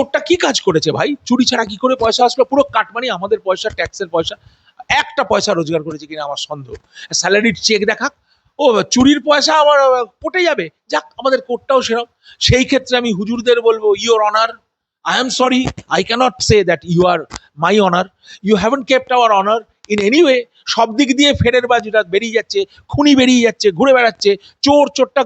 ওটা কি কাজ করেছে ভাই? চুরি ছাড়া কি করে পয়সা আসলো? পুরো কাটমানি আমাদের পয়সা, ট্যাক্সের পয়সা। একটা পয়সা রোজগার করেছে কিনা আমার সন্দেহ। স্যালারির চেক দেখাক, ও চুরির পয়সা আমার কোর্টে যাবে। যাক, আমাদের কোর্টটাও সেরকম। সেই ক্ষেত্রে আমি হুজুরদের বলবো, your honour, I am sorry, I cannot say that you are my honor. You haven't kept our honor in any way. সব দিক দিয়ে ফেরের বাজিটা বেরিয়ে যাচ্ছে, খুনি বেরিয়ে যাচ্ছে, ঘুরে বেড়াচ্ছে। চোর চোরটা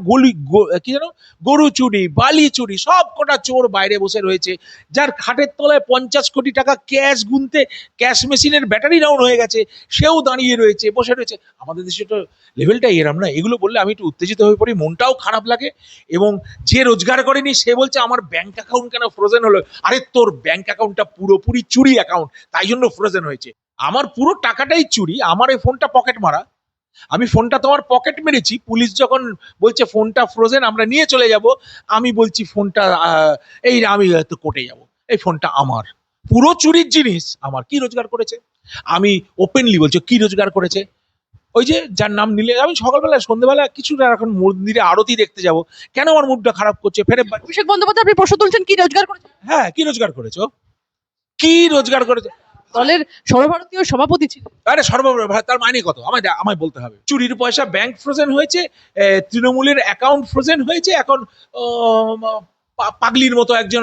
কি জানো, গরু চুরি, বালি চুরি, সব কটা চোর বাইরে বসে রয়েছে। যার খাটের তলায় 50 কোটি টাকা ক্যাশ গুনতে ক্যাশ মেশিনের ব্যাটারি ডাউন হয়ে গেছে, সেও দাঁড়িয়ে রয়েছে, বসে রয়েছে। আমাদের দেশে তো লেভেলটাই এরম না। এগুলো বললে আমি একটু উত্তেজিত হয়ে পড়ি, মনটাও খারাপ লাগে। এবং যে রোজগার করেনি সে বলছে আমার ব্যাংক অ্যাকাউন্ট কেন ফ্রোজেন হলো? আরে তোর ব্যাংক অ্যাকাউন্টটা পুরোপুরি চুরি অ্যাকাউন্ট, তাই জন্য ফ্রোজেন হয়েছে। আমার পুরো টাকাটাই চুরি, আমার এই ফোনটা পকেট মারা। আমি ফোনটা তোমার পকেট মেরেছি। পুলিশ যখন বলছে ফোনটা ফ্রোজেন, আমরা নিয়ে চলে যাব, আমি বলছি ফোনটা এই আমি তো কোর্টে যাব, এই ফোনটা আমার। পুরো চুরির জিনিস আমার। কি রোজগার করেছে? আমি ওপেনলি বলছি কি রোজগার করেছে? ওই যে যার নাম নিলে, আমি সকালবেলা সন্ধ্যেবেলা কিছু না, এখন মন্দিরে আরতি দেখতে যাব, কেন আমার মুডটা খারাপ করছে? ফেরে অভিষেক বন্দ্যোপাধ্যায় আপনি প্রশ্ন তুলছেন কি রোজগার করেছে? হ্যাঁ, কি রোজগার করেছো? কি রোজগার করেছে? দলের সর্বভারতীয় সভাপতি ছিলেন। আরে তার মানে কত? আমায় বলতে হবে। চুরির পয়সা ব্যাংক ফ্রোজেন হয়েছে, তৃণমূলের অ্যাকাউন্ট ফ্রোজেন হয়েছে। এখন পাগলির মতো একজন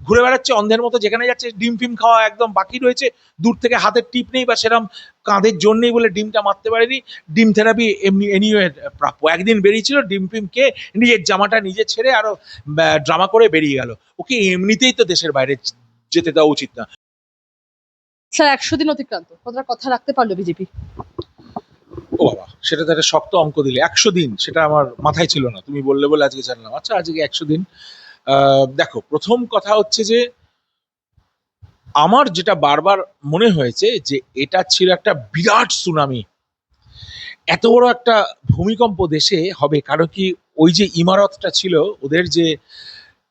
ঘুরে বেড়াচ্ছে অন্ধের মতো, যেখানে যাচ্ছে ডিম ফিম খাওয়া একদম বাকি রয়েছে। দূর থেকে হাতের টিপ নেই বা সেরকম কাঁধের জোর নেই বলে ডিমটা মারতে পারেনি। ডিম থেরাপি এমনি এনিওয়ে প্রাপ্য। একদিন বেরিয়েছিল ডিম ফিম খেয়ে, নিজের জামাটা নিজে ছেড়ে আরো ড্রামা করে বেরিয়ে গেল। ওকে এমনিতেই তো দেশের বাইরে যেতে দেওয়া উচিত না। স্যার 100 দিন অতিক্রান্ত, কতটা কথা রাখতে পারলো বিজেপি? ও বাবা, সেটা তো একটা শক্ত অঙ্ক দিলে। 100 দিন, সেটা আমার মাথায় ছিল না, তুমি বললে বলে আজকে জানলাম। আচ্ছা, আজকে 100 দিন। দেখো, প্রথম কথা হচ্ছে যে আমার যেটা বারবার মনে হয়েছে যে এটা ছিল একটা বিরাট সুনামি। এত বড় একটা ভূমিকম্প দেশে হবে, কারণ কি ওই যে ইমারতটা ছিল, ওদের যে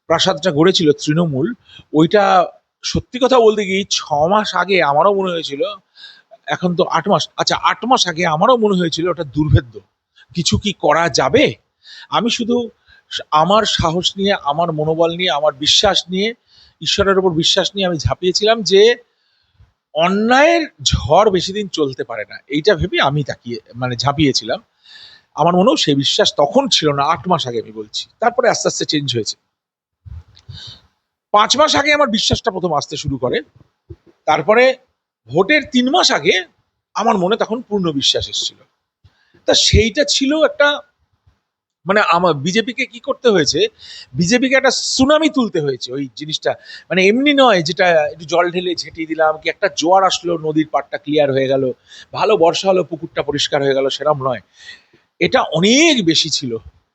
প্রাসাদটা গড়েছিল তৃণমূল, ওইটা সত্যি কথা বলতে কি 6 মাস আগে আমারও মনে হয়েছিল, এখন তো 8 মাস, আচ্ছা 8 মাস আগে আমারও মনে হয়েছিল ওটা দুর্ভেদ্য, কিছু কি করা যাবে। আমি শুধু আমার সাহস নিয়ে, আমার মনোবল নিয়ে, আমার বিশ্বাস নিয়ে, ঈশ্বরের উপর বিশ্বাস নিয়ে আমি ঝাঁপিয়েছিলাম যে অন্যায়ের ঝড় বেশি দিন চলতে পারে না, এইটা ভেবে আমি ঝাঁপিয়েছিলাম। আমার মনেও সেই বিশ্বাস তখন ছিল না, 8 মাস আগে আমি বলছি। তারপরে আস্তে আস্তে চেঞ্জ হয়েছে। 5 মাস আগে আমার বিশ্বাসটা প্রথম আসতে শুরু করে। তারপরে ভোটের 3 মাস আগে আমার মনে তখন পূর্ণ বিশ্বাস এসেছিল। তা সেইটা ছিল একটা, আমার বিজেপিকে কি করতে হয়েছে, বিজেপিকে একটা সুনামি তুলতে হয়েছে ওই জিনিসটা। এমনি নয় যেটা একটু জল ঢেলে ঝেঁটিয়ে দিলাম, কি একটা জোয়ার আসলো নদীর পাড়টা ক্লিয়ার হয়ে গেল, ভালো বর্ষা হলো পুকুরটা পরিষ্কার হয়ে গেল, সেরম নয়। এটা অনেক বেশি ছিল।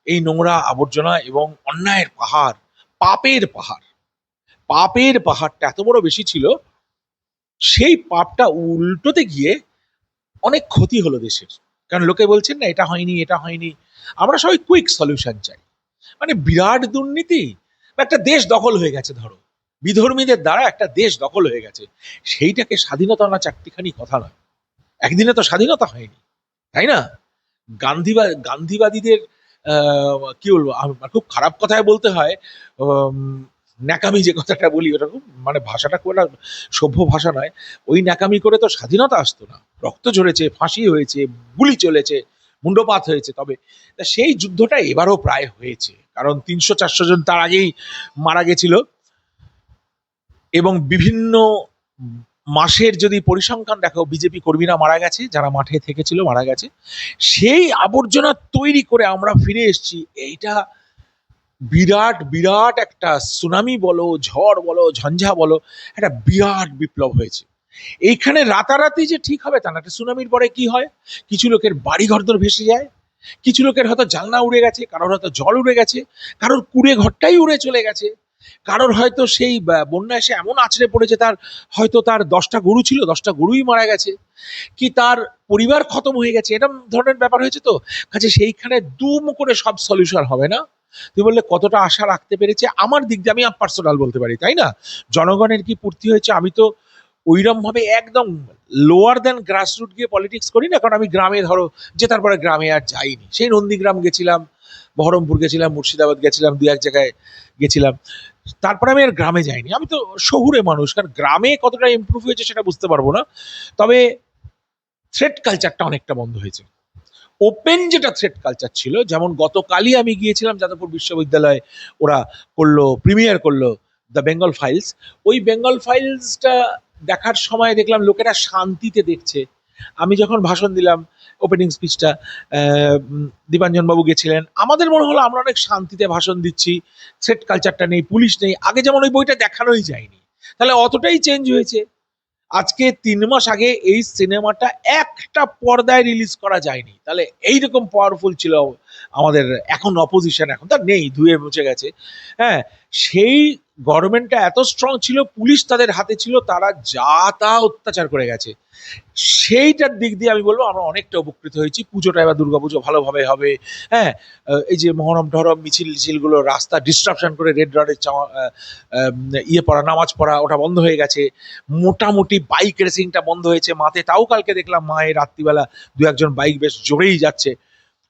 এই নোংরা আবর্জনা এবং অন্যায়ের পাহাড়, পাপের পাহাড়, পাপের পাহাড়টা এত বড় বেশি ছিল। সেই পাপটা উল্টোতে গিয়ে অনেক ক্ষতি হলো দেশের। কারণ লোকে বলছেন না এটা হয়নি, এটা হয়নি। আমরা সবাই কুইক সলিউশন চাই। বিরাট দুর্নীতি, একটা দেশ দখল হয়ে গেছে, ধরো বিধর্মীদের দ্বারা একটা দেশ দখল হয়ে গেছে, সেইটাকে স্বাধীনতা না চারটিখানি কথা নয়। একদিনে তো স্বাধীনতা হয়নি, তাই না? গান্ধীবাদীদের কি বলবো, খুব খারাপ কথায় বলতে হয়, ন্যাকামি যে কথাটা বলি, ওটা খুব ভাষাটা খুব একটা সভ্য ভাষা নয়। ওই ন্যাকামি করে তো স্বাধীনতা আসতো না। রক্ত ঝরেছে, ফাঁসি হয়েছে, গুলি চলেছে, মুন্ডপাত হয়েছে। তবে সেই যুদ্ধটা এবারও প্রায় হয়েছে, কারণ 300-400 জন তার আগেই মারা গেছিল। এবং বিভিন্ন মাসের যদি পরিসংখ্যান দেখো, বিজেপি কর্মীরা মারা গেছে, যারা মাঠে থেকেছিল মারা গেছে। সেই আবর্জনা তৈরি করে আমরা ফিরে এসেছি। এইটা বিরাট বিরাট একটা সুনামি বলো, ঝড় বলো, ঝঞ্ঝা বলো, একটা বিরাট বিপ্লব হয়েছে। এইখানে রাতারাতি যে ঠিক হবে তা না। একটা সুনামির পরে কি হয়, কিছু লোকের বাড়ি ঘরদোর ভেসে যায়, কিছু লোকের হয়তো জানলা উড়ে গেছে, কারোর হয়তো জল উড়ে গেছে, কারোর কুড়ে ঘরটাই উড়ে চলে গেছে, কারোর হয়তো সেই বন্যা এসে এমন আছড়ে পড়েছে, হয়তো তার 10টা গরু ছিল, 10টা গরুই মারা গেছে, কি তার পরিবার খতম হয়ে গেছে, এরকম ধরনের ব্যাপার হয়েছে। তো কাজে সেইখানে দুম করে সব সলিউশন হবে না। তুমি বললে কতটা আশা রাখতে পেরেছে, আমার দিক দিয়ে আমি পার্সোনাল বলতে পারি, তাই না? জনগণের কি পূর্তি হয়েছে? আমি তো ওইরকম ভাবে একদম লোয়ার দেন গ্রাসরুট গিয়ে পলিটিক্স করি না, কারণ আমি গ্রামে, ধরো জেতার পরে গ্রামে আর যাইনি। সেই নন্দীগ্রাম গেছিলাম, বহরমপুর গেছিলাম, মুর্শিদাবাদ গেছিলাম, দু এক জায়গায় গেছিলাম। তারপরে আমি আর গ্রামে যাইনি। আমি তো শহুরে মানুষ, কারণ গ্রামে কতটা ইমপ্রুভ হয়েছে সেটা বুঝতে পারবো না। তবে থ্রেট কালচারটা অনেকটা বন্ধ হয়েছে। ওপেন যেটা থ্রেট কালচার ছিল, যেমন গতকালই আমি গিয়েছিলাম যাদবপুর বিশ্ববিদ্যালয়ে, ওরা করলো, প্রিমিয়ার করলো দ্য বেঙ্গল ফাইলস। ওই বেঙ্গল ফাইলসটা দেখার সময় দেখলাম লোকেরা শান্তিতে দেখছে। আমি যখন ভাষণ দিলাম, ওপেনিং স্পিচটা, দীপাঞ্জন বাবু গেছিলেন, আমাদের মনে হলো আমরা অনেক শান্তিতে ভাষণ দিচ্ছি, থ্রেট কালচারটা নেই, পুলিশ নেই। আগে যেমন ওই বইটা দেখানোই যায়নি, তাহলে অতটাই চেঞ্জ হয়েছে। আজকে 3 মাস আগে এই সিনেমাটা একটা পর্দায় রিলিজ করা যায়নি, তাহলে এইরকম পাওয়ারফুল ছিল আমাদের এখন অপোজিশন। এখন তার নেই, ধুয়ে মুছে গেছে। হ্যাঁ, সেই গভর্নমেন্টটা এত স্ট্রং ছিল, পুলিশ তাদের হাতে ছিল, তারা যা তা অত্যাচার করে গেছে। সেইটার দিক দিয়ে আমি বলবো আমরা অনেকটা উপকৃত হয়েছি। পুজোটা এবার দুর্গাপুজো ভালোভাবে হবে। হ্যাঁ, এই যে মহরম টহরম মিছিলগুলো রাস্তা ডিস্ট্রাকশন করে রেড রডের ইয়ে পড়া, নামাজ পড়া, ওটা বন্ধ হয়ে গেছে। মোটামুটি বাইক রেসিংটা বন্ধ হয়েছে মাঠে, তাও কালকে দেখলাম মায়ের রাত্রিবেলা দু একজন বাইক বেশ জোরেই যাচ্ছে।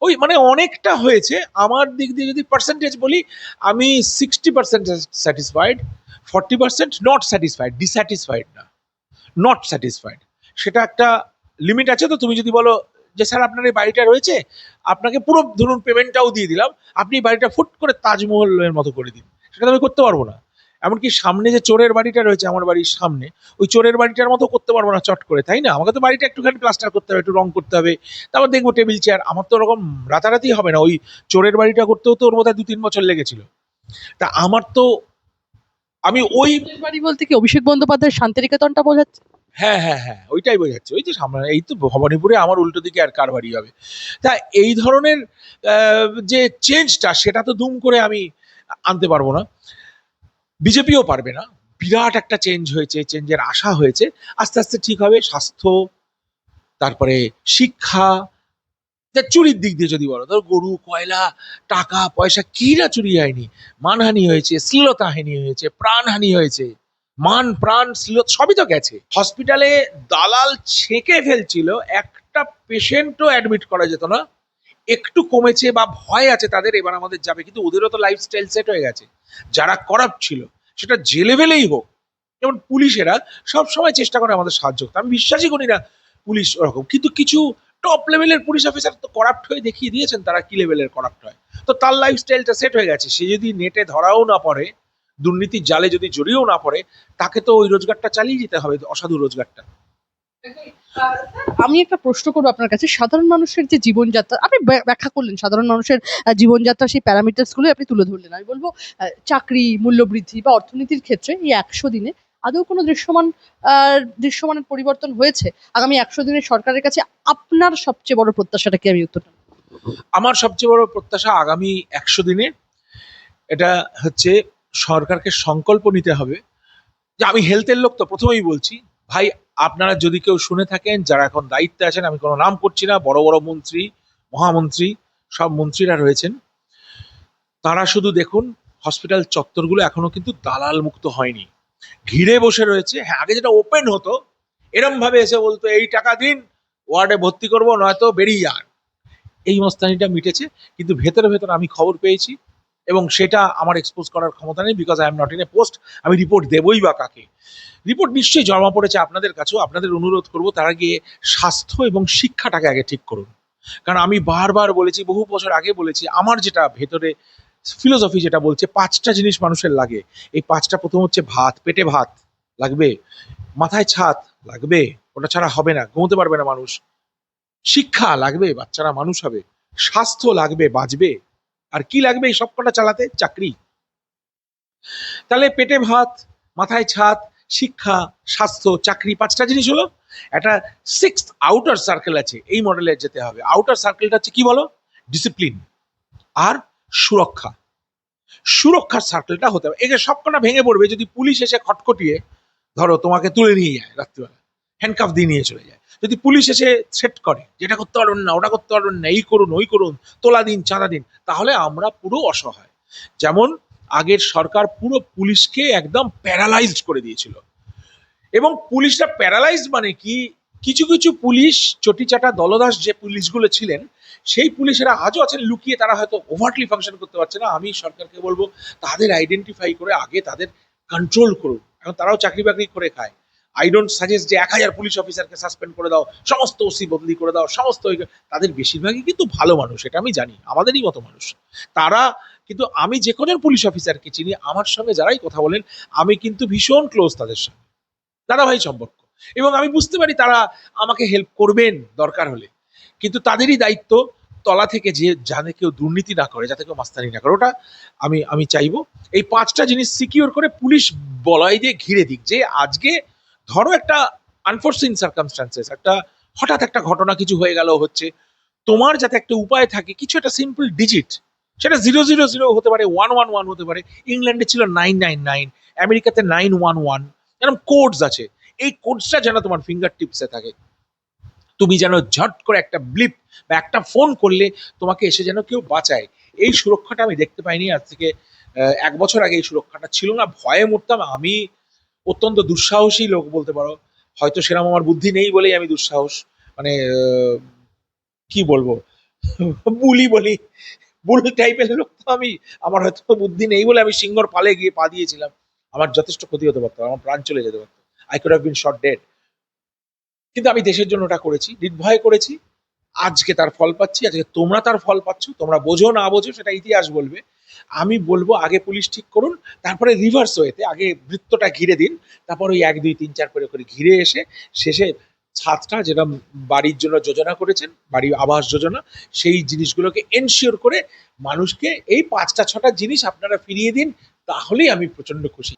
ওই মানে অনেকটা হয়েছে। আমার দিক দিয়ে যদি পার্সেন্টেজ বলি, আমি 60% স্যাটিসফাইড, 40% নট স্যাটিসফাইড, ডিস্যাটিসফাইড না, নট স্যাটিসফাইড। সেটা একটা লিমিট আছে। তো তুমি যদি বলো যে স্যার আপনার এই বাড়িটা রয়েছে, আপনাকে পুরো ধরুন পেমেন্টটাও দিয়ে দিলাম, আপনি বাড়িটা ফুট করে তাজমহলের মতো করে দিন, সেটা তো আমি করতে পারবো না। এমনকি সামনে যে চোরের বাড়িটা রয়েছে আমার বাড়ির সামনে, ওই চোরের বাড়িটার মতো করতে পারবো না চট করে, তাই না? আমাকে তো বাড়িটা একটুখানি প্লাস্টার করতে হবে, একটু রং করতে হবে, তারপর দেখবো টেবিল চেয়ার। আমার তো ওরকম রাতারাতি হবে না। ওই চোরের বাড়িটা করতেও তো ওর বোধহয় 2-3 বছর লেগেছিল। তা আমার তো, আমি ওই, বাড়ি বলতে কি অভিষেক বন্দ্যোপাধ্যায়ের শান্তিনিকেতনটা বোঝাচ্ছে? হ্যাঁ হ্যাঁ হ্যাঁ, ওইটাই বোঝাচ্ছে। ওই যে সামনে, এই তো ভবানীপুরে আমার উল্টো দিকে আর কার বাড়ি হবে। তা এই ধরনের যে চেঞ্জটা, সেটা তো দুম করে আমি আনতে পারবো না, বিজেপিও পারবে না। বিরাট একটা চেঞ্জ হয়েছে, চেঞ্জের আশা হয়েছে, আস্তে আস্তে ঠিক হবে। স্বাস্থ্য, তারপরে শিক্ষা, তা চুরির দিক দিয়ে যদি বলো, ধর গরু, কয়লা, টাকা পয়সা, কি না চুরি হয়নি? মানহানি হয়েছে, শ্লীলতাহানি হয়েছে, প্রাণহানি হয়েছে, মান প্রাণ শ্লীল সবই তো গেছে। হসপিটালে দালাল ছেঁকে ফেলছিল, একটা পেশেন্টও অ্যাডমিট করা যেত না। একটু কমেছে বা ভয় আছে তাদের, এবার আমাদের যাবে, কিন্তু ওদেরও তো লাইফস্টাইল সেট হয়ে গেছে। যারা করাপ্ট ছিল, সেটা যে লেভেলেই হোক, যেমন পুলিশেরা সব সময় চেষ্টা করে আমাদের সাহায্য করতে, আমি বিশ্বাসই করি না পুলিশ ওরকম, কিন্তু কিছু টপ লেভেলের পুলিশ অফিসার তো করাপ্ট হয়ে দেখিয়ে দিয়েছেন তারা কি লেভেলের করাপ্ট হয়। তো তার লাইফস্টাইলটা সেট হয়ে গেছে। সে যদি নেটে ধরাও না পড়ে, দুর্নীতির জালে যদি জড়িয়েও না পড়ে, তাকে তো ওই রোজগারটা চালিয়ে যেতে হবে, অসাধু রোজগারটা। আমি একটা প্রশ্ন করবো আপনার কাছে। সাধারণ মানুষের যে জীবনযাত্রা আপনি ব্যাখ্যা করলেন, সাধারণ মানুষের জীবনযাত্রা সেই প্যারামিটার্স গুলো আপনি তুলে ধরলেন। আমি বলবো চাকরি, মূল্যবৃদ্ধি বা অর্থনীতির ক্ষেত্রে এই 100 দিনে আদৌ কোনো দৃশ্যমানের পরিবর্তন হয়েছে? আগামী 100 দিনের সরকারের কাছে আপনার সবচেয়ে বড় প্রত্যাশাটা কি? আমি উত্তরটা আমার সবচেয়ে বড় প্রত্যাশা আগামী 100 দিনে, এটা হচ্ছে সরকারকে সংকল্প নিতে হবে। যে আমি হেলথের লোক, তো প্রথমেই বলছি ভাই, আপনারা যদি কেউ শুনে থাকেন, যারা এখন দায়িত্বে আছেন, আমি কোনো নাম করছি না, বড় বড় মন্ত্রী, মহামন্ত্রী, সব মন্ত্রীরা রয়েছেন, তারা শুধু দেখুন হসপিটাল চত্বরগুলো এখনো কিন্তু দালাল মুক্ত হয়নি, ঘিরে বসে রয়েছে। হ্যাঁ, আগে যেটা ওপেন হতো, এরম ভাবে এসে বলতো এই টাকা দিন, ওয়ার্ডে ভর্তি করবো, নয়তো বেরিয়ে যান, এই মস্তানিটা মিটেছে। কিন্তু ভেতরে ভেতরে আমি খবর পেয়েছি, এবং সেটা আমার এক্সপোজ করার ক্ষমতা নেই, because I am not in a post. আমি রিপোর্ট দেবই বা কাকে? রিপোর্ট নিশ্চয়ই জমা পড়েছে আপনাদের কাছেও। আপনাদের অনুরোধ করব, তারা গিয়ে স্বাস্থ্য এবং শিক্ষাটাকে আগে ঠিক করুন। কারণ আমি বারবার বলেছি, বহু বছর আগে বলেছি, আমার যেটা ভেতরে ফিলোসফি যেটা বলছে 5টা জিনিস মানুষের লাগে। এই 5টা, প্রথম হচ্ছে ভাত, পেটে ভাত লাগবে, মাথায় ছাদ লাগবে, ওটা ছাড়া হবে না, ঘুমোতে পারবে না মানুষ। শিক্ষা লাগবে, বাচ্চারা মানুষ হবে। স্বাস্থ্য লাগবে, বাঁচবে। আর কি লাগবে এই সবকটা চালাতে? চাকরি। তাহলে পেটে ভাত, মাথায় ছাদ, শিক্ষা, স্বাস্থ্য, চাকরি, 5টা জিনিস হলো। একটা 6th আউটার সার্কেল আছে, এই মডেলে যেতে হবে। আউটার সার্কেলটা হচ্ছে কি বলো? ডিসিপ্লিন আর সুরক্ষা। সুরক্ষার সার্কেলটা হতে হবে। একে সবকটা ভেঙে পড়বে যদি পুলিশ এসে খটখটিয়ে ধরো তোমাকে তুলে নিয়ে যায় রাত্রিবেলা, হ্যান্ডকাফ দিয়ে নিয়ে চলে যায়। যদি পুলিশ এসে থ্রেট করে, যেটা করতে পারবেন না, ওটা করতে পারবেন না, এই করুন ওই করুন, তোলা দিন, চাঁদা দিন, তাহলে আমরা পুরো অসহায়। যেমন আগের সরকার পুরো পুলিশকে একদম প্যারালাইজড করে দিয়েছিল। এবং পুলিশরা প্যারালাইজড মানে কি, কিছু কিছু পুলিশ চটিচাটা দলদাস যে পুলিশগুলো ছিলেন, সেই পুলিশেরা আজও আছেন লুকিয়ে, তারা হয়তো ওভারটলি ফাংশন করতে পারছে না। আমি সরকারকে বলবো তাদের আইডেন্টিফাই করে আগে তাদের কন্ট্রোল করুন। এখন তারাও চাকরি বাকরি করে খায়। আই ডোন্ট সাজেস্ট যে 1000 পুলিশ অফিসারকে সাসপেন্ড করে দাও, সমস্ত ওসি বদলি করে দাও, সমস্ত তাদের বেশিরভাগই কিন্তু ভালো মানুষ, এটা আমি জানি, আমাদেরই মতো মানুষ তারা। কিন্তু আমি যে কজন পুলিশ অফিসারকে চিনি, আমার সঙ্গে যারাই কথা বলেন, আমি কিন্তু ভীষণ ক্লোজ তাদের সঙ্গে, দাদাভাই সম্পর্ক, এবং আমি বুঝতে পারি তারা আমাকে হেল্প করবেন দরকার হলে। কিন্তু তাদেরই দায়িত্ব তলা থেকে যে যাতে কেউ দুর্নীতি না করে, যাতে কেউ মাস্তানি না করে, ওটা আমি চাইবো। এই 5টা জিনিস সিকিউর করে পুলিশ বলয় দিয়ে ঘিরে দিক, যে আজকে ধরো একটা আনফোর্সিন সার্কামস্টান্সেস, একটা হঠাৎ একটা ঘটনা কিছু হয়ে গেল হচ্ছে, তোমার যাতে একটা উপায় থাকে, কিছু একটা সিম্পল ডিজিট, সেটা 000 হতে পারে, 111 হতে পারে, ইংল্যান্ডে ছিল 999, আমেরিকাতে 911, এরকম কোডস আছে। এই কোডসটা যেন তোমার ফিঙ্গার টিপসে থাকে, তুমি যেন ঝট করে একটা ব্লিপ বা একটা ফোন করলে তোমাকে এসে যেন কেউ বাঁচায়। এই সুরক্ষাটা আমি দেখতে পাইনি আজ থেকে 1 বছর আগে। এই সুরক্ষাটা ছিল না, ভয়ে মরতাম। আমি অত্যন্ত দুঃসাহসী লোক বলতে পারো, হয়তো সেরকম আমার বুদ্ধি নেই বলেই আমি দুঃসাহস, মানে কি বলবো, বুলি বলি, বুল টাইপের লোক তো আমি। আমার হয়তো বুদ্ধি নেই বলে আমি সিংহর পালে গিয়ে পা দিয়েছিলাম, আমার যথেষ্ট ক্ষতি হতে পারতো, আমার প্রাণ চলে যেতে পারতো, I could have been shot dead. কিন্তু আমি দেশের জন্য ওটা করেছি, নির্ভয়ে করেছি, আজকে তার ফল পাচ্ছি। আজকে তোমরা তার ফল পাচ্ছ, তোমরা বোঝো না বোঝো সেটা ইতিহাস বলবে। আমি বলবো আগে পুলিশ ঠিক করুন, তারপরে রিভার্স ওয়েতে আগে বৃত্তটা ঘিরে দিন, তারপর ওই 1 2 3 4 করে করে ঘিরে এসে শেষে ছাদটা, যেটা বাড়ির জন্য যোজনা করেছেন, বাড়ি আবাস যোজনা, সেই জিনিসগুলোকে এনশিওর করে মানুষকে এই 5টা 6টা জিনিস আপনারা ফিরিয়ে দিন, তাহলেই আমি প্রচন্ড খুশি।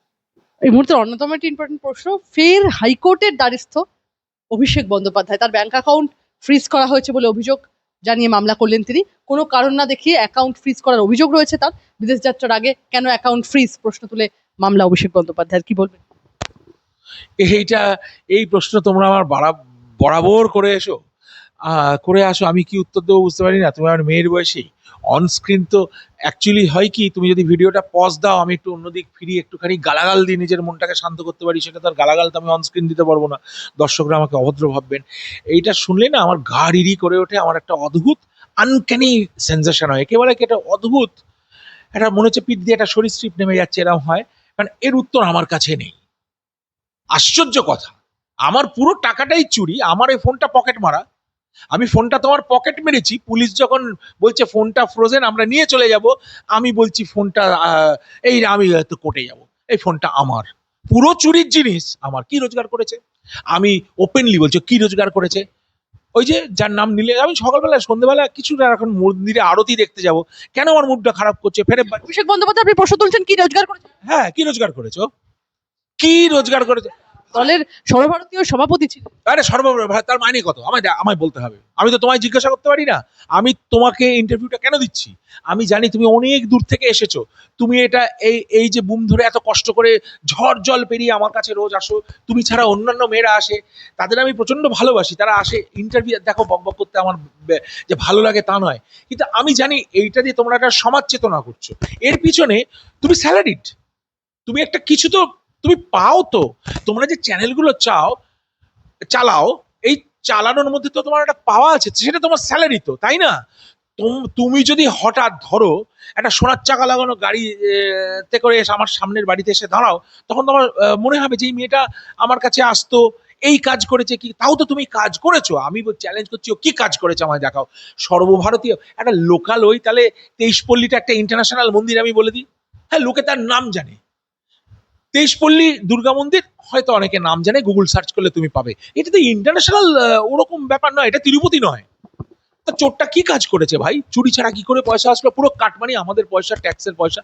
এই মুহূর্তে অন্যতম একটি ইম্পর্টেন্ট প্রশ্ন, ফের হাইকোর্টের দ্বারস্থ অভিষেক বন্দ্যোপাধ্যায়, তার ব্যাংক অ্যাকাউন্ট ফ্রিজ করা হয়েছে বলে অভিযোগ জানিয়ে মামলা করলেন তিনি। কোনো কারণ না দেখিয়ে অ্যাকাউন্ট ফ্রিজ করার অভিযোগ রয়েছে তার। বিদেশ যাত্রার আগে কেন অ্যাকাউন্ট ফ্রিজ, প্রশ্ন তুলে মামলা অভিষেক বন্দ্যোপাধ্যায়ের, কি বলবেন? এইটা, এই প্রশ্ন তোমরা আমার বরাবর করে আসো, আমি কি উত্তর দেবো বুঝতে পারি না। তুমি আমার মেয়ের বয়সী, অন স্ক্রিন তো অ্যাকচুয়ালি হয় কি, তুমি যদি ভিডিওটা পজ দাও, আমি একটু অন্যদিক ফিরিয়ে একটুখানি গালাগাল দিয়ে নিজের মনটাকে শান্ত করতে পারি, সেটা তার গালাগাল তো আমি অন স্ক্রিন দিতে পারবো না, দর্শকরা আমাকে অভদ্র ভাববেন। এইটা শুনলে না আমার গা রিরি করে ওঠে, আমার একটা অদ্ভুত আনক্যানি সেন্সেশন হয়, একেবারে কি একটা অদ্ভুত, একটা মনে হচ্ছে পিঠ দিয়ে একটা সরীসৃপ নেমে যাচ্ছে, এরকম হয়। কারণ এর উত্তর আমার কাছে নেই। আশ্চর্য কথা, আমার পুরো টাকাটাই চুরি, আমার এই ফোনটা পকেট মারা, আমি ফোনটা তোমার পকেট মেরেছি, পুলিশ যখন বলছে ফোনটা ফ্রোজেন আমরা নিয়ে চলে যাব, আমি বলছি ফোনটা এই আমি হয়তো কোর্টে যাব, এই ফোনটা আমার, পুরো চুরির জিনিস আমার। কি রোজগার করেছে? আমি ওপেনলি বলছি কি রোজগার করেছে। ওই যে যার নাম নিলে, আমি সকালবেলা সন্ধ্যেবেলা কিছুটা এখন মন্দিরে আরতি দেখতে যাব, কেন আমার মুডটা খারাপ করছে ফেরে? অভিষেক বন্দ্যোপাধ্যায়, আপনি প্রশ্ন তুলছেন কি রোজগার করেছে? হ্যাঁ, কি রোজগার করেছো? কি রোজগার করেছে? দলের সর্বভারতীয় সভাপতি ছিলেন। আরে তার মাইনে কত আমায় বলতে হবে, আমি তো তোমায় জিজ্ঞাসা করতে পারি না। আমি তোমাকে ইন্টারভিউটা কেন দিচ্ছি? আমি জানি তুমি অনেক দূর থেকে এসেছো, তুমি এটা এই যে বুম ধরে এত কষ্ট করে ঝড় জল পেরিয়ে আমার কাছে রোজ আসো, তুমি ছাড়া অন্যান্য মেয়েরা আসে, তাদের আমি প্রচন্ড ভালোবাসি, তারা আসে ইন্টারভিউ দেখো, বকবক করতে আমার যে ভালো লাগে তা নয়, কিন্তু আমি জানি এইটা দিয়ে তোমরা একটা সমাজ চেতনা করছো, এর পিছনে তুমি স্যালারিড, তুমি একটা কিছু তো তুমি পাও। তো তোমরা যে চ্যানেলগুলো চালাও, এই চালানোর মধ্যে তো তোমার একটা পাওয়া আছে, সেটা তোমার স্যালারি তো, তাই না? তুমি যদি হঠাৎ ধরো একটা সোনার চাকা লাগানো গাড়ি তে করে এসে আমার সামনের বাড়িতে এসে দাঁড়াও, তখন তোমার মনে হবে যে এই মেয়েটা আমার কাছে আসতো, এই কাজ করেছে কি, তাও তো তুমি কাজ করেছো। আমি চ্যালেঞ্জ করছি, ও কি কাজ করেছে আমায় দেখাও। সর্বভারতীয় একটা লোকাল, ওই তাহলে 23 পল্লীটা একটা ইন্টারন্যাশনাল মন্দির, আমি বলে দিই, হ্যাঁ লোকে তার নাম জানে, 23 পল্লী দুর্গা মন্দির, হয়তো অনেকে নাম জানে, গুগল সার্চ করলে তুমি পাবে। এটা তো ইন্টারন্যাশনাল ওরকম ব্যাপার নয়, এটা তিরুপতি নয়। তা চোরটা কি কাজ করেছে ভাই? চুরি ছাড়া কি করে পয়সা আসলো? পুরো কাটমানি আমাদের পয়সা, ট্যাক্সের পয়সা।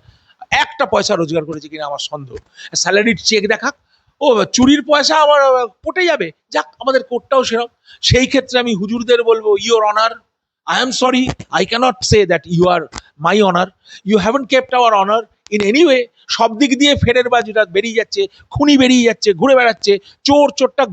একটা পয়সা রোজগার করেছে কিনা আমার সন্দেহ। স্যালারির চেক দেখাক, ও চুরির পয়সা আমার কোর্টে যাবে, যাক আমাদের কোর্টটাও সেরকম। সেই ক্ষেত্রে আমি হুজুরদের বলবো, your honour, I am sorry, I cannot say that you are my honor. You haven't kept our honor in any way. সব দিক দিয়ে ফেরের বাজিটা বেরিয়ে যাচ্ছে, খুনি বেরিয়ে যাচ্ছে, ঘুরে বেড়াচ্ছে, চোরটা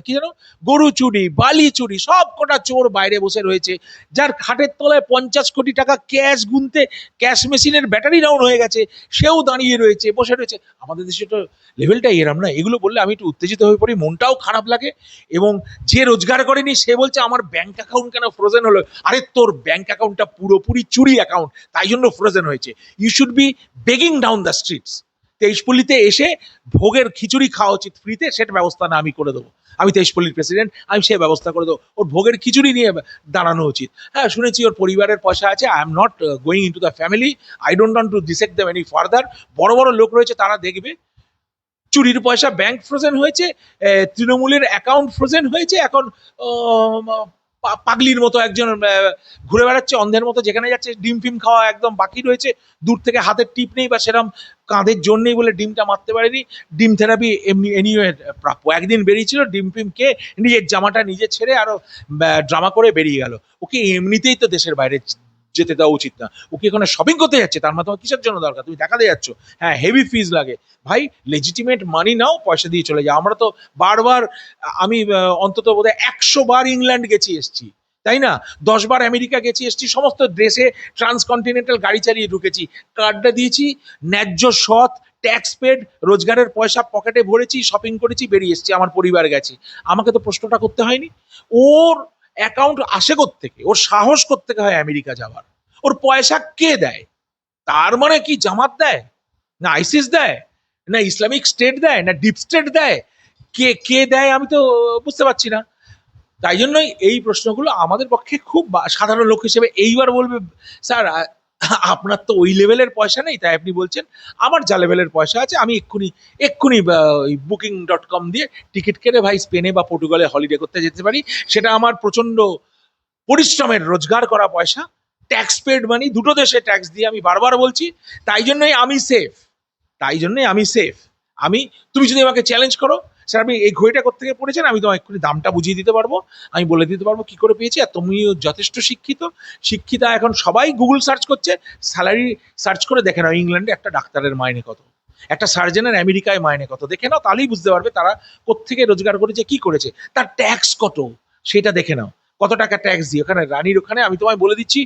কি যেন, গরু চুরি, বালি চুরি, সব কটা চোর বাইরে বসে রয়েছে, যার খাটের তলায় 50 কোটি টাকা ক্যাশ গুনতে ক্যাশ মেশিনের ব্যাটারি ডাউন হয়ে গেছে, সেও দাঁড়িয়ে রয়েছে, বসে রয়েছে। আমাদের দেশে তো লেভেলটাই এরম না। এগুলো বললে আমি একটু উত্তেজিত হয়ে পড়ি, মনটাও খারাপ লাগে। এবং যে রোজগার করেনি সে বলছে আমার ব্যাংক অ্যাকাউন্ট কেন ফ্রোজেন হলো। আরে তোর ব্যাংক অ্যাকাউন্টটা পুরোপুরি চুরি অ্যাকাউন্ট, তাই জন্য ফ্রোজেন হয়েছে। You should be begging down the streets. তেইশপল্লিতে এসে ভোগের খিচুড়ি খাওয়া উচিত ফ্রিতে, সেটা ব্যবস্থা না আমি করে দেবো। আমি তেইশপল্লির প্রেসিডেন্ট, আমি সেই ব্যবস্থা করে দেবো। ওর ভোগের খিচুড়ি নিয়ে দাঁড়ানো উচিত। হ্যাঁ, শুনেছি ওর পরিবারের পয়সা আছে। I am not going in to the family, I don't want to dissect them any further. বড় বড় লোক রয়েছে, তারা দেখবে চুরির পয়সা ব্যাংক ফ্রোজেন হয়েছে, তৃণমূলের অ্যাকাউন্ট ফ্রোজেন হয়েছে। এখন পাগলির মতো একজন ঘুরে বেড়াচ্ছে অন্ধের মতো, যেখানে যাচ্ছে ডিম ফিম খাওয়া একদম বাকি রয়েছে। দূর থেকে হাতের টিপ নেই বা সেরকম কাঁধের জোর নেই বলে ডিমটা মারতে পারেনি। ডিম থেরাপি এমনি এনিওয়ে প্রাপ্য। একদিন বেরিয়েছিল ডিম ফিম খেয়ে, নিজের জামাটা নিজে ছেড়ে আরো ড্রামা করে বেরিয়ে গেল। ওকে এমনিতেই তো দেশের বাইরে যেতে দেওয়া উচিত না। ওকে এখানে শপিং করতে যাচ্ছে, তার মানে তোমার কিসের জন্য দরকার? তুমি দেখাতে যাচ্ছ। হ্যাঁ, হেভি ফিজ লাগে ভাই, লেজিটিমেট মানি নাও, পয়সা দিয়ে চলে যাও। আমরা তো বারবার, আমি অন্তত বোধহয় 100 বার ইংল্যান্ড গেছি এসছি, তাই না? 10 বার আমেরিকা গেছি এসছি, সমস্ত দেশে ট্রান্সকন্টিনেন্টাল গাড়ি চালিয়ে ঢুকেছি, কার্ডটা দিয়েছি, ন্যায্য সৎ ট্যাক্স পেড, রোজগারের পয়সা পকেটে ভরেছি, শপিং করেছি, বেরিয়ে এসছি, আমার পরিবার গেছে। আমাকে তো প্রশ্নটা করতে হয়নি। ওর অ্যাকাউন্ট আসে কোত্থেকে, ওর সাহস কোত্থেকে হয় আমেরিকা যাওয়ার? ওর পয়সা কে দেয়? তার মানে কি জামাত দেয়, না আইসিস দেয়, না ইসলামিক স্টেট দেয়, না ডিপ স্টেট দেয়? কে কে দেয় আমি তো বুঝতে পারছি না। তাই জন্যই এই প্রশ্নগুলো আমাদের পক্ষে খুব সাধারণ লোক হিসেবে এইবার বলবে, স্যার আপনার তো ওই লেভেলের পয়সা নেই, তাই আপনি বলছেন। আমার যা লেভেলের পয়সা আছে, আমি এক্ষুনি এক্ষুনি Booking.com দিয়ে টিকিট কেটে ভাই স্পেনে বা পর্তুগালে হলিডে করতে যেতে পারি। সেটা আমার প্রচন্ড পরিশ্রমের রোজগার করা পয়সা, ট্যাক্স পেড মানি, দুটো দেশে ট্যাক্স দিয়ে, আমি বারবার বলছি। তাই জন্যই আমি সেফ, তাই জন্যই আমি সেফ। আমি, তুমি যদি আমাকে চ্যালেঞ্জ করো, স্যার আপনি এই ঘড়িটা কোত্থেকে পড়েছেন, আমি তোমায় এক্ষুনি দামটা বুঝিয়ে দিতে পারবো, আমি বলে দিতে পারবো কি করে পেয়েছি। আর তুমিও যথেষ্ট শিক্ষিতা, এখন সবাই গুগল সার্চ করছে, স্যালারি সার্চ করে দেখে নাও ইংল্যান্ডে একটা ডাক্তারের মাইনে কত, একটা সার্জেনের আমেরিকায় মাইনে কত, দেখে নাও, তাহলেই বুঝতে পারবে তারা কোত্থেকে রোজগার করেছে, কি করেছে, তার ট্যাক্স কত, সেটা দেখে নাও। কত টাকা ট্যাক্স দিয়ে ওখানে রানীর ওখানে, আমি তোমায় বলে দিচ্ছি।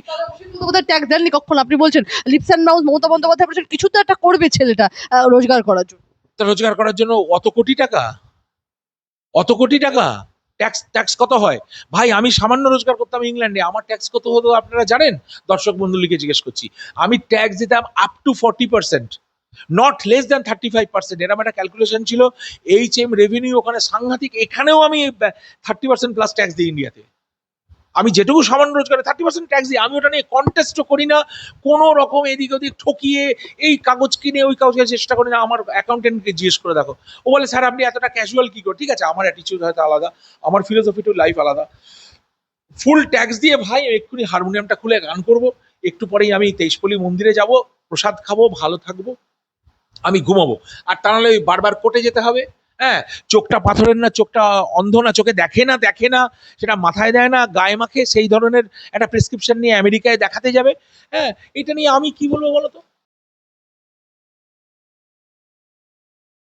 ট্যাক্স দেননি কখনো? আপনি বলছেন lips and mouth, Mamata Bandyopadhyay বলছেন কিছু তো একটা করবে ছেলেটা রোজগার করার জন্য। তা রোজগার করার জন্য অত কোটি টাকা, অত কোটি টাকা ট্যাক্স, ট্যাক্স কত হয় ভাই? আমি সামান্য রোজগার করতাম ইংল্যান্ডে, আমার ট্যাক্স কত হতো আপনারা জানেন? দর্শক বন্ধুলিকে জিজ্ঞেস করছি। আমি ট্যাক্স দিতাম up to 40%, not less than 35%। এরকম একটা ক্যালকুলেশন ছিল। HM রেভিনিউ ওখানে সাংঘাতিক, এখানেও আমি 30% প্লাস ট্যাক্স দিই ইন্ডিয়াতে। আমি যেটুকু সামান্য রোজগারে 30% ট্যাক্স দিই। আমি ওটা নিয়ে কন্টেস্টও করি না, কোনো রকম এদিক ওদিক ঠকিয়ে এই কাগজ কিনে ওই কাগজ চেষ্টা করি না। আমার অ্যাকাউন্টেন্টকে জিজ্ঞেস করে দেখো, ও বলে স্যার আপনি এতটা ক্যাজুয়াল কি করে? ঠিক আছে, আমার অ্যাটিচিউড হয়তো আলাদা, আমার ফিলোসফি টু লাইফ আলাদা। ফুল ট্যাক্স দিয়ে ভাই এক্ষুনি হারমোনিয়ামটা খুলে গান করব, একটু পরেই আমি তেইশপল্লী মন্দিরে যাব, প্রসাদ খাবো, ভালো থাকবো, আমি ঘুমাবো। আর তা নাহলে ওই বারবার কোর্টে যেতে হবে। হ্যাঁ, চোখটা পাথরের না, চোখটা অন্ধ না, চোখে দেখে না, দেখে না, সেটা মাথায় দেয় না, গায়ে মাখে, সেই ধরনের একটা প্রেসক্রিপশন নিয়ে আমেরিকায় দেখাতে যাবে। হ্যাঁ, এটা নিয়ে আমি কি বলবো বলো তো?